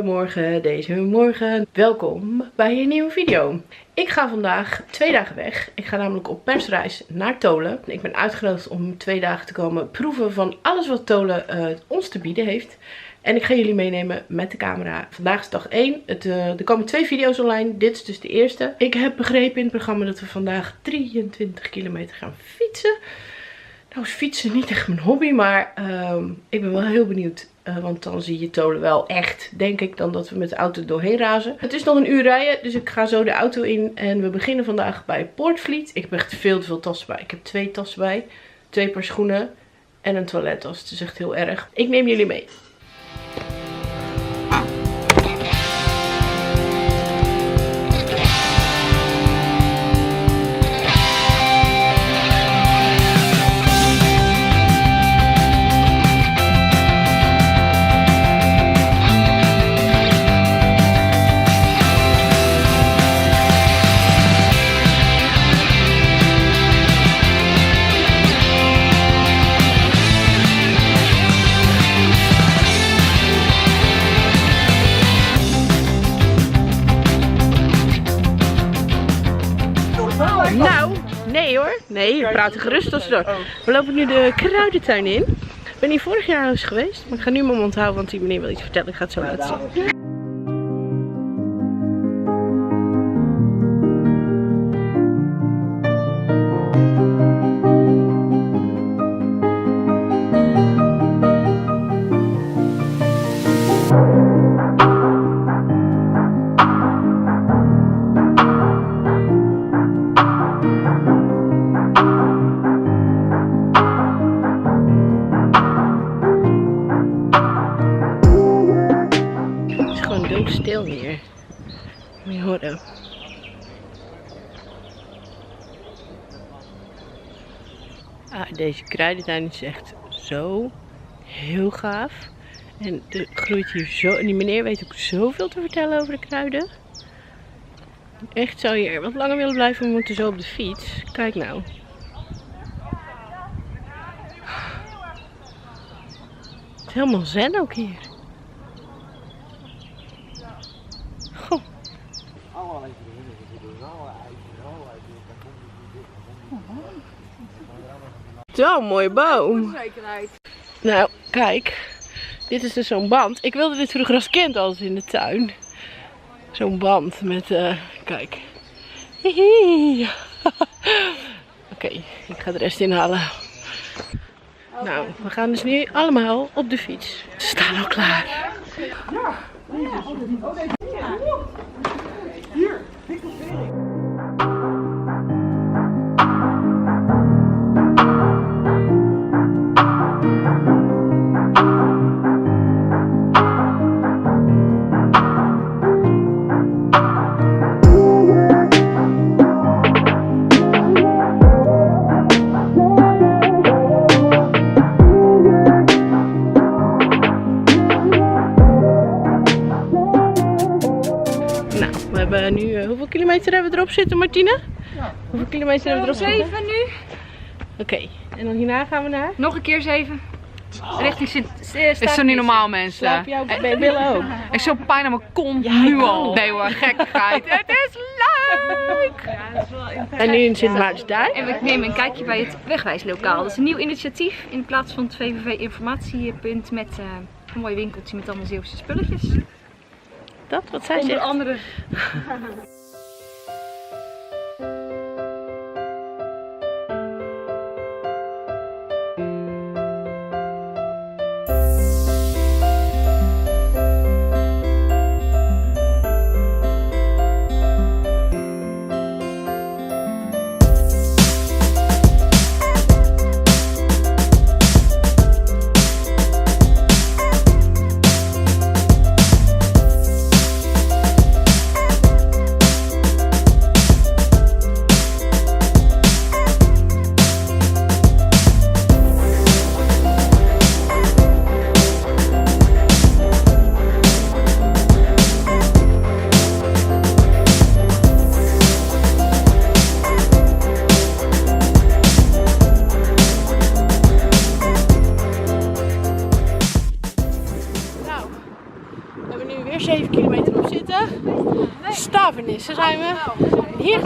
Goedemorgen, deze morgen. Welkom bij een nieuwe video. Ik ga vandaag 2 dagen weg. Ik ga namelijk op persreis naar Tolen. Ik ben uitgenodigd om 2 dagen te komen proeven van alles wat Tolen ons te bieden heeft. En ik ga jullie meenemen met de camera. Vandaag is dag 1. Er komen 2 video's online. Dit is dus de eerste. Ik heb begrepen in het programma dat we vandaag 23 kilometer gaan fietsen. Nou is fietsen niet echt mijn hobby, maar ik ben wel heel benieuwd. Want dan zie je Tolen wel echt, denk ik, dan dat we met de auto doorheen razen. Het is nog een uur rijden, dus ik ga zo de auto in. En we beginnen vandaag bij Poortvliet. Ik heb echt veel te veel tassen bij. Ik heb 2 tassen bij, 2 paar schoenen en een toilettas. Het is echt heel erg. Ik neem jullie mee. Nou, nee hoor. Nee, we praten gerust tussendoor. We lopen nu de kruidentuin in. Ik ben hier vorig jaar eens geweest. Maar ik ga nu mijn mond houden, want die meneer wil iets vertellen. Ik ga het zo laten zien. Stil hier. Moet je horen. Deze kruidentuin is echt zo heel gaaf. En er groeit hier zo. En die meneer weet ook zoveel te vertellen over de kruiden. Echt zou je er wat langer willen blijven, we moeten zo op de fiets. Kijk nou. Het is helemaal zen ook hier. Zo'n mooie boom. Nou, kijk. Dit is dus zo'n band. Ik wilde dit vroeger als kind altijd in de tuin. Zo'n band met, kijk. Oké, ik ga de rest inhalen. Nou, we gaan dus nu allemaal op de fiets. Ze staan al klaar. Hier, nu, hoeveel kilometer hebben we erop zitten, Martine? Ja. Hoeveel kilometer hebben we erop zitten? 7 nu. Oké, en dan hierna gaan we naar? Nog een keer 7. Richting Sint. Is zo niet normaal, mensen. Slaap jouw billen ook? Ik heb zo pijn aan mijn kont nu al. Nee hoor, gekkigheid. Het is leuk! Ja, dat is wel intens. En nu in Sint Maartensdijk. En we nemen een kijkje bij het Wegwijslokaal. Dat is een nieuw initiatief in plaats van het VVV informatiepunt met een mooi winkeltje met allemaal Zeeuwse spulletjes. Dat, wat zij onder zegt. andere.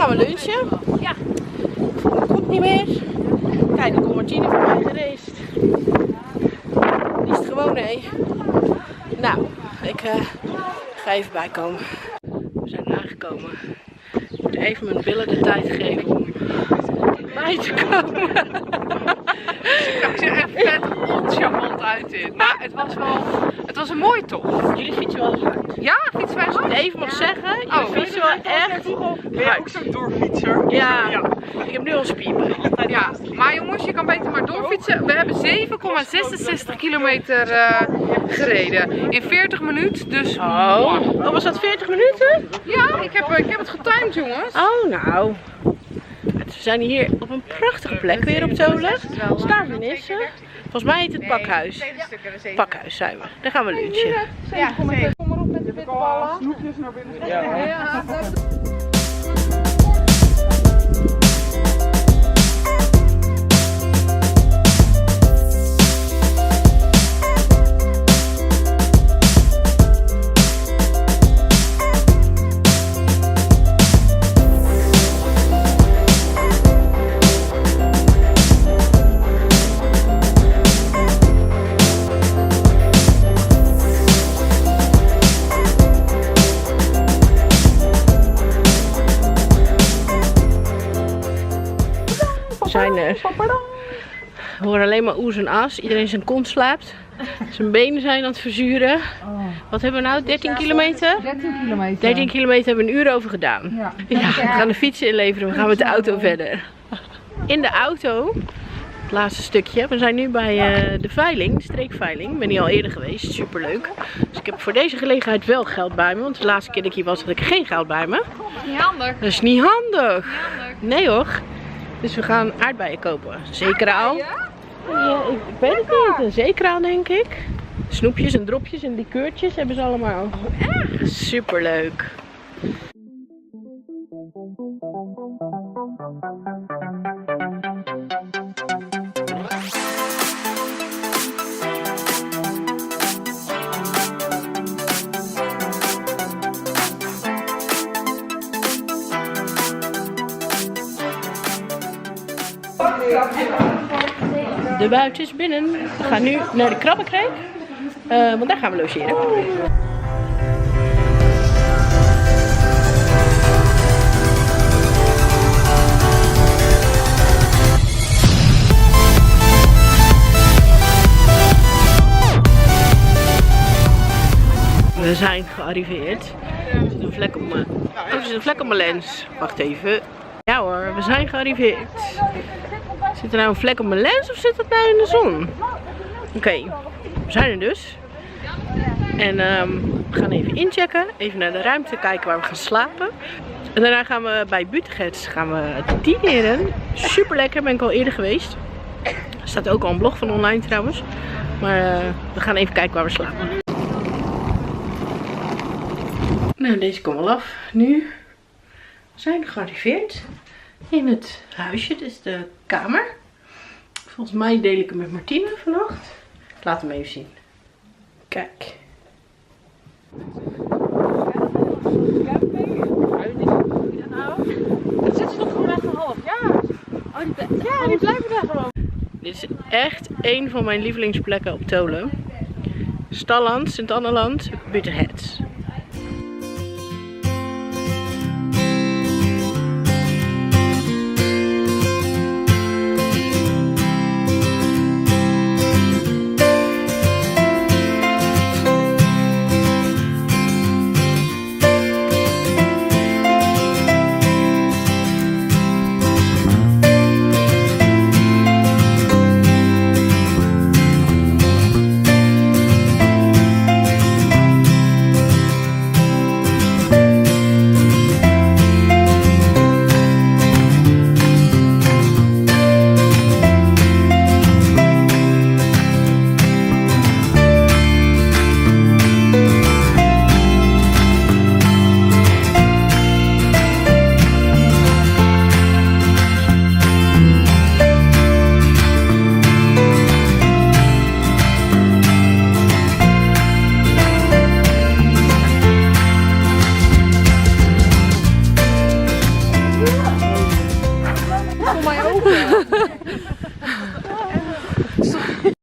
gaan we lunchen. Ja. Ik voel me goed niet meer. Kijk, ik kom Martine voorbij gereisd. Die is het gewoon, hé. Nou, ik ga even bijkomen. We zijn aangekomen. Ik moet even mijn billen de tijd geven om bij te komen. Ik zie er echt vet oncharmant uit in. Maar het was een mooie tocht. Jullie fietsen wel eens hard. Ja, fietsen wij zo? Als ik even mag zeggen, jullie fietsen wel echt Ben jij ook zo'n doorfietser? Ja, ik heb nu al spiepen. Ja, maar jongens, je kan beter maar doorfietsen. We hebben 7,66 kilometer gereden. In 40 minuten, dus... Oh, was dat 40 minuten? Ja, ik heb het getimed, jongens. Oh, nou. We zijn hier op een prachtige plek weer op Tolen. Staarvenissen. Volgens mij heet het Pakhuis. Pakhuis zijn we. Daar gaan we lunchen. Ja, kom maar op met de bitterballen. Snoepjes naar binnen. Ja. Zijn er. We horen alleen maar oes en as. Iedereen zijn kont slaapt. Zijn benen zijn aan het verzuren. Wat hebben we nou? 13 kilometer? 13 kilometer. 13 kilometer hebben we een uur over gedaan. Ja. Ja, we gaan de fietsen inleveren. We gaan met de auto verder. In de auto, het laatste stukje. We zijn nu bij de veiling, de streekveiling. Ik ben hier al eerder geweest. Superleuk. Dus ik heb voor deze gelegenheid wel geld bij me. Want de laatste keer dat ik hier was, had ik geen geld bij me. Niet handig. Dat is niet handig. Nee hoor. Dus we gaan aardbeien kopen. Zeekraal. Ja, ik weet het niet. Een zeekraal denk ik. Snoepjes en dropjes en likeurtjes hebben ze allemaal. Oh, echt? Superleuk. De buit is binnen. We gaan nu naar de Krabbenkreek. Want daar gaan we logeren. We zijn gearriveerd. Er zit een vlek op mijn... Oh, er zit een vlek op mijn lens. Wacht even. Ja hoor, we zijn gearriveerd. Zit er nou een vlek op mijn lens of zit dat nou in de zon? Oké, we zijn er dus. En we gaan even inchecken. Even naar de ruimte kijken waar we gaan slapen. En daarna gaan we bij Butegets dineren. Super lekker, ben ik al eerder geweest. Er staat ook al een blog van online trouwens. Maar we gaan even kijken waar we slapen. Nou, deze komt wel af. Nu zijn we gearriveerd in het huisje. Dit is de kamer. Volgens mij deel ik hem met Martine vannacht. Ik laat hem even zien. Kijk. Het zit er toch gewoon echt een half jaar. Oh, die blijven daar gewoon. Dit is echt een van mijn lievelingsplekken op Tolen. Stalland, Sint-Anneland, Butegets.